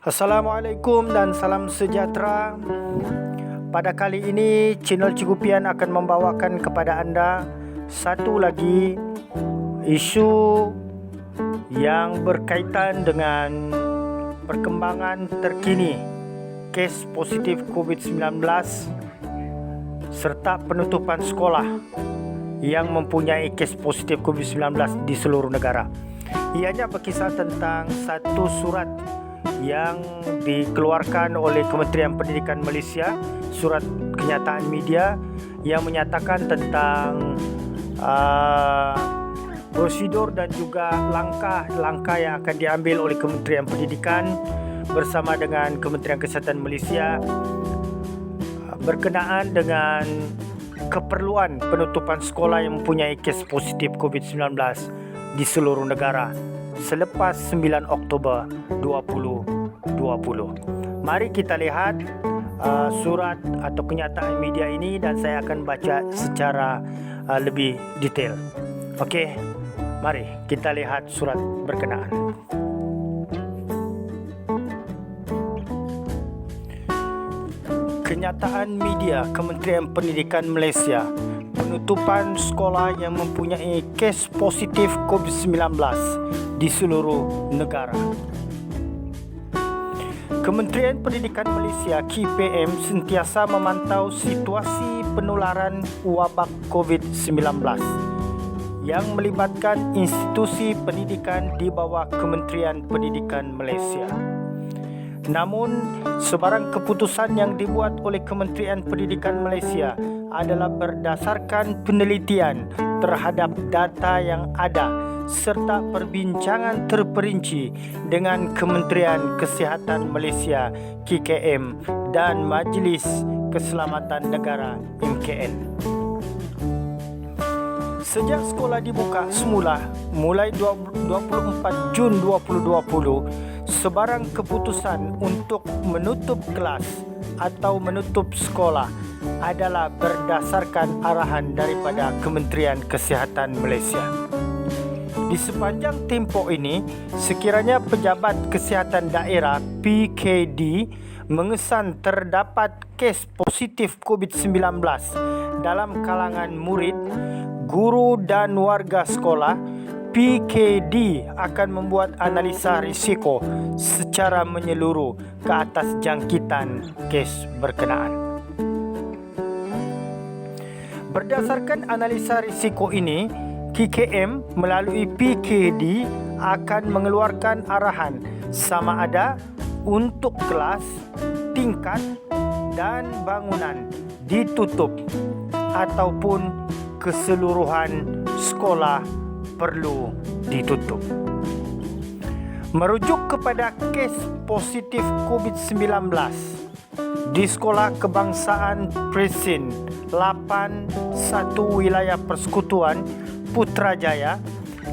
Assalamualaikum dan salam sejahtera. Pada kali ini channel Cikgu Pian akan membawakan kepada anda satu lagi isu yang berkaitan dengan perkembangan terkini kes positif COVID-19 serta penutupan sekolah yang mempunyai kes positif COVID-19 di seluruh negara. Ianya berkisah tentang satu surat yang dikeluarkan oleh Kementerian Pendidikan Malaysia, surat kenyataan media yang menyatakan tentang prosedur dan juga langkah-langkah yang akan diambil oleh Kementerian Pendidikan bersama dengan Kementerian Kesihatan Malaysia berkenaan dengan keperluan penutupan sekolah yang mempunyai kes positif COVID-19 di seluruh negara selepas 9 Oktober 2020. Mari kita lihat surat atau kenyataan media ini dan saya akan baca secara lebih detail. Okey, mari kita lihat surat berkenaan. Kenyataan media Kementerian Pendidikan Malaysia, penutupan sekolah yang mempunyai kes positif COVID-19 di seluruh negara. Kementerian Pendidikan Malaysia KPM sentiasa memantau situasi penularan wabak COVID-19 yang melibatkan institusi pendidikan di bawah Kementerian Pendidikan Malaysia. Namun, sebarang keputusan yang dibuat oleh Kementerian Pendidikan Malaysia adalah berdasarkan penelitian terhadap data yang ada serta perbincangan terperinci dengan Kementerian Kesihatan Malaysia KKM dan Majlis Keselamatan Negara MKN. Sejak sekolah dibuka semula mulai 24 Jun 2020, sebarang keputusan untuk menutup kelas atau menutup sekolah adalah berdasarkan arahan daripada Kementerian Kesihatan Malaysia. Di sepanjang tempoh ini, sekiranya pejabat kesihatan daerah PKD mengesan terdapat kes positif COVID-19 dalam kalangan murid, guru dan warga sekolah, PKD akan membuat analisa risiko secara menyeluruh ke atas jangkitan kes berkenaan. Berdasarkan analisa risiko ini, KKM melalui PKD akan mengeluarkan arahan sama ada untuk kelas, tingkat dan bangunan ditutup ataupun keseluruhan sekolah perlu ditutup. Merujuk kepada kes positif COVID-19 di Sekolah Kebangsaan Presin 81 Wilayah Persekutuan Putrajaya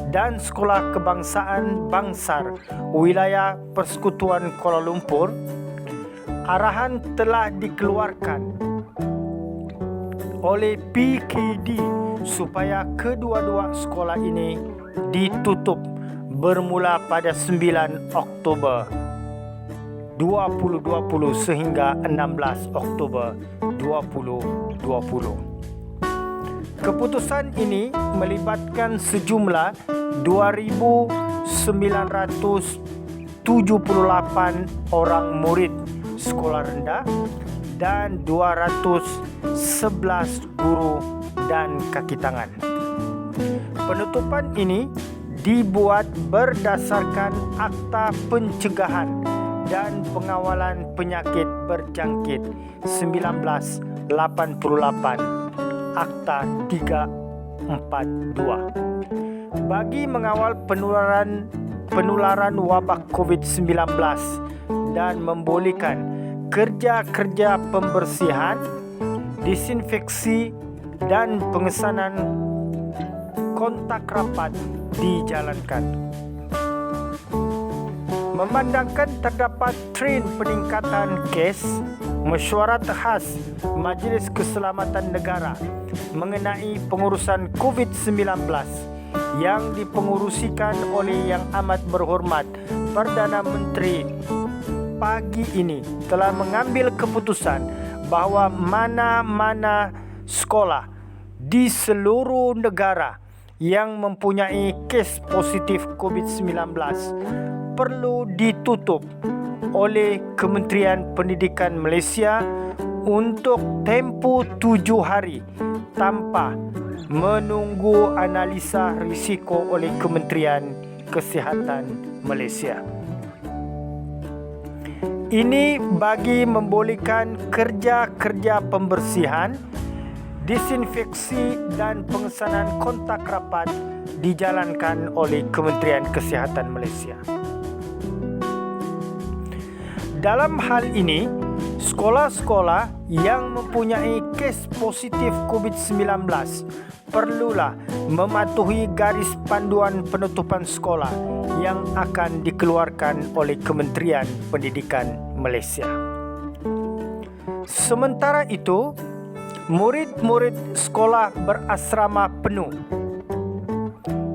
dan Sekolah Kebangsaan Bangsar Wilayah Persekutuan Kuala Lumpur, arahan telah dikeluarkan oleh PKD supaya kedua-dua sekolah ini ditutup bermula pada 9 Oktober 2020 sehingga 16 Oktober 2020. Keputusan ini melibatkan sejumlah 2,978 orang murid sekolah rendah dan 211 guru dan kaki tangan. Penutupan ini dibuat berdasarkan Akta Pencegahan dan Pengawalan Penyakit Berjangkit 1988, Akta 342, bagi mengawal penularan wabak COVID-19 dan membolehkan kerja-kerja pembersihan, disinfeksi dan pengesanan kontak rapat dijalankan. Memandangkan terdapat trend peningkatan kes, Mesyuarat Khas Majlis Keselamatan Negara mengenai pengurusan COVID-19 yang dipengurusikan oleh Yang Amat Berhormat Perdana Menteri pagi ini telah mengambil keputusan bahawa mana-mana sekolah di seluruh negara yang mempunyai kes positif COVID-19 perlu ditutup oleh Kementerian Pendidikan Malaysia untuk tempoh 7 hari tanpa menunggu analisa risiko oleh Kementerian Kesihatan Malaysia. Ini bagi membolehkan kerja-kerja pembersihan, disinfeksi dan pengesanan kontak rapat dijalankan oleh Kementerian Kesihatan Malaysia. Dalam hal ini, sekolah-sekolah yang mempunyai kes positif COVID-19 perlulah mematuhi garis panduan penutupan sekolah yang akan dikeluarkan oleh Kementerian Pendidikan Malaysia. Sementara itu, murid-murid sekolah berasrama penuh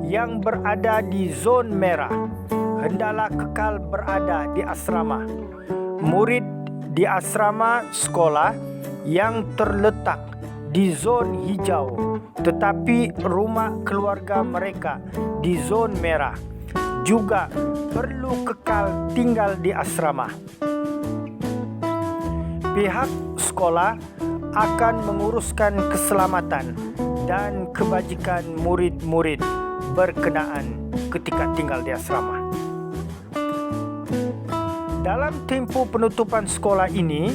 yang berada di zon merah hendaklah kekal berada di asrama. Murid di asrama sekolah yang terletak di zon hijau tetapi rumah keluarga mereka di zon merah juga perlu kekal tinggal di asrama. Pihak sekolah akan menguruskan keselamatan dan kebajikan murid-murid berkenaan ketika tinggal di asrama. Dalam tempoh penutupan sekolah ini,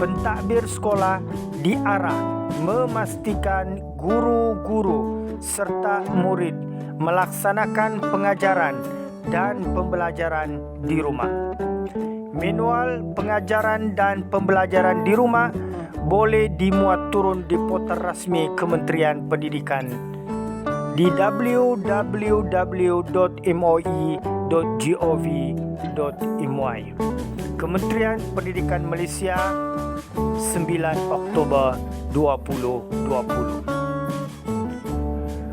pentadbir sekolah diarah memastikan guru-guru serta murid melaksanakan pengajaran dan pembelajaran di rumah. Manual pengajaran dan pembelajaran di rumah boleh dimuat turun di portal rasmi Kementerian Pendidikan di www.moi.gov.my. Kementerian Pendidikan Malaysia, 9 Oktober 2020.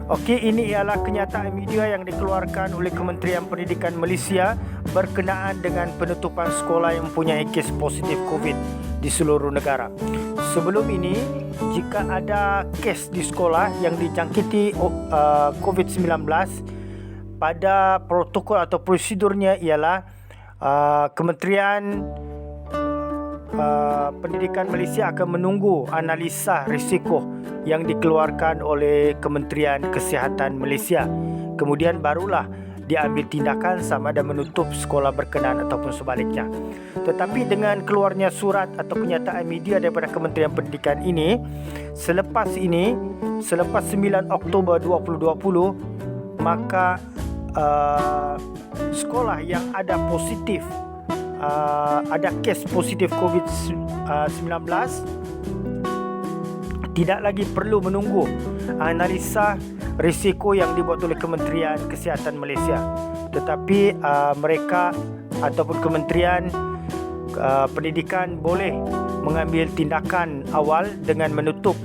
Okey, ini ialah kenyataan media yang dikeluarkan oleh Kementerian Pendidikan Malaysia berkenaan dengan penutupan sekolah yang mempunyai kes positif COVID di seluruh negara. Sebelum ini, jika ada kes di sekolah yang dijangkiti COVID-19, pada protokol atau prosedurnya ialah Kementerian Pendidikan Malaysia akan menunggu analisa risiko yang dikeluarkan oleh Kementerian Kesihatan Malaysia. Kemudian barulah diambil tindakan sama ada menutup sekolah berkenaan ataupun sebaliknya. Tetapi dengan keluarnya surat atau kenyataan media daripada Kementerian Pendidikan ini, selepas 9 Oktober 2020, maka sekolah yang ada positif, ada kes positif COVID-19 tidak lagi perlu menunggu analisa risiko yang dibuat oleh Kementerian Kesihatan Malaysia, tetapi mereka ataupun Kementerian Pendidikan boleh mengambil tindakan awal dengan menutup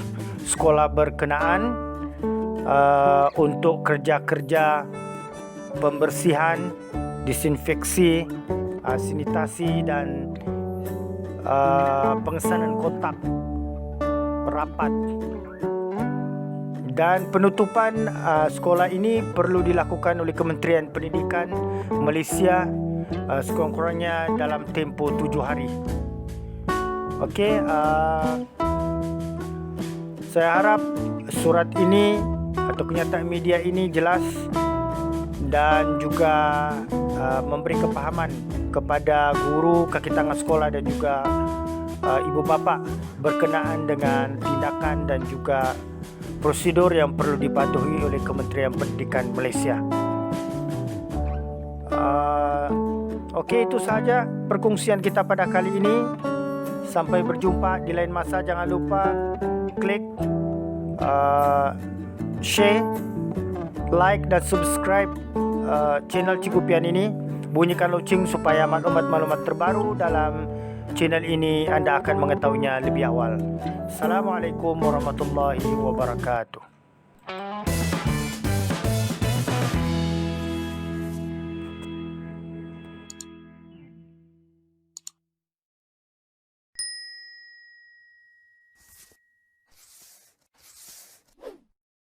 sekolah berkenaan untuk kerja-kerja pembersihan, disinfeksi, sanitasi dan pengesanan kontak rapat. Dan penutupan sekolah ini perlu dilakukan oleh Kementerian Pendidikan Malaysia sekurang-kurangnya dalam tempoh 7 hari. Okey, saya harap surat ini atau kenyataan media ini jelas dan juga memberi kepahaman kepada guru, kaki tangan sekolah dan juga ibu bapa berkenaan dengan tindakan dan juga prosedur yang perlu dipatuhi oleh Kementerian Pendidikan Malaysia. Okey, itu sahaja perkongsian kita pada kali ini. Sampai berjumpa di lain masa. Jangan lupa klik share, like dan subscribe channel Cikgu Pian ini. Bunyikan loceng supaya maklumat-maklumat terbaru dalam channel ini anda akan mengetahuinya lebih awal. Assalamualaikum warahmatullahi wabarakatuh.